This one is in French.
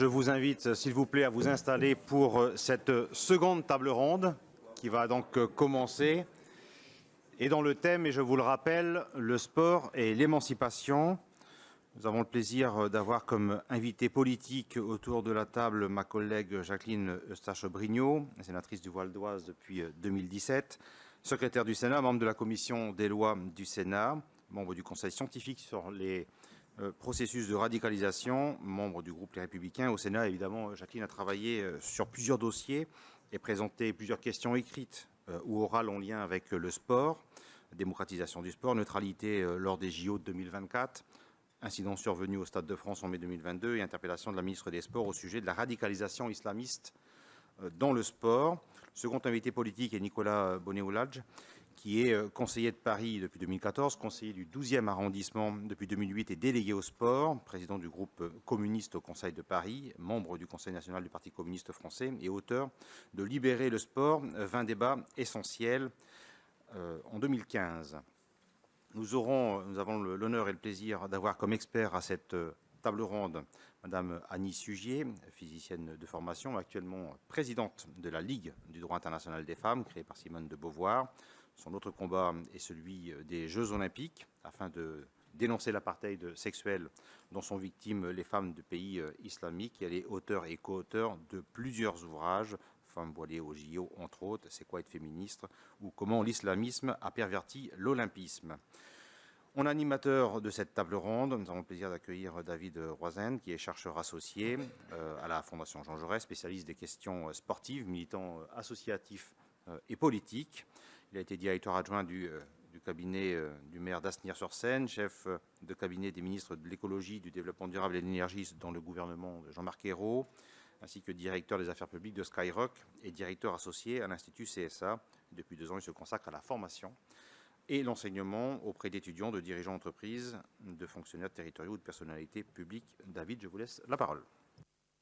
Je vous invite, s'il vous plaît, à vous installer pour cette seconde table ronde qui va donc commencer. Et dans le thème, et je vous le rappelle, le sport et l'émancipation. Nous avons le plaisir d'avoir comme invité politique autour de la table ma collègue Jacqueline Eustache-Brignot, sénatrice du Val d'Oise depuis 2017, secrétaire du Sénat, membre de la commission des lois du Sénat, membre du conseil scientifique sur les processus de radicalisation, membre du groupe Les Républicains. Au Sénat, évidemment, Jacqueline a travaillé sur plusieurs dossiers et présenté plusieurs questions écrites ou orales en lien avec le sport, démocratisation du sport, neutralité lors des JO de 2024, incident survenu au Stade de France en mai 2022 et interpellation de la ministre des Sports au sujet de la radicalisation islamiste dans le sport. Le second invité politique est Nicolas Bonnet-Oulage, qui est conseiller de Paris depuis 2014, conseiller du 12e arrondissement depuis 2008 et délégué au sport, président du groupe communiste au Conseil de Paris, membre du Conseil national du Parti communiste français et auteur de Libérer le sport, 20 débats essentiels en 2015. Nous avons l'honneur et le plaisir d'avoir comme expert à cette table ronde Madame Annie Sugier, physicienne de formation, actuellement présidente de la Ligue du droit international des femmes, créée par Simone de Beauvoir. Son autre combat est celui des Jeux olympiques, afin de dénoncer l'apartheid sexuel dont sont victimes les femmes de pays islamiques. Elle est auteure et co-auteure de plusieurs ouvrages, Femmes voilées au JO, entre autres, C'est quoi être féministe, ou Comment l'islamisme a perverti l'olympisme. En animateur de cette table ronde, nous avons le plaisir d'accueillir David Roizen, qui est chercheur associé à la Fondation Jean Jaurès, spécialiste des questions sportives, militant associatif et politique. Il a été directeur adjoint du cabinet du maire d'Asnières-sur-Seine, chef de cabinet des ministres de l'écologie, du développement durable et de l'énergie dans le gouvernement de Jean-Marc Ayrault, ainsi que directeur des affaires publiques de Skyrock et directeur associé à l'Institut CSA. Depuis 2 ans, il se consacre à la formation et l'enseignement auprès d'étudiants, de dirigeants d'entreprises, de fonctionnaires territoriaux ou de personnalités publiques. David, je vous laisse la parole.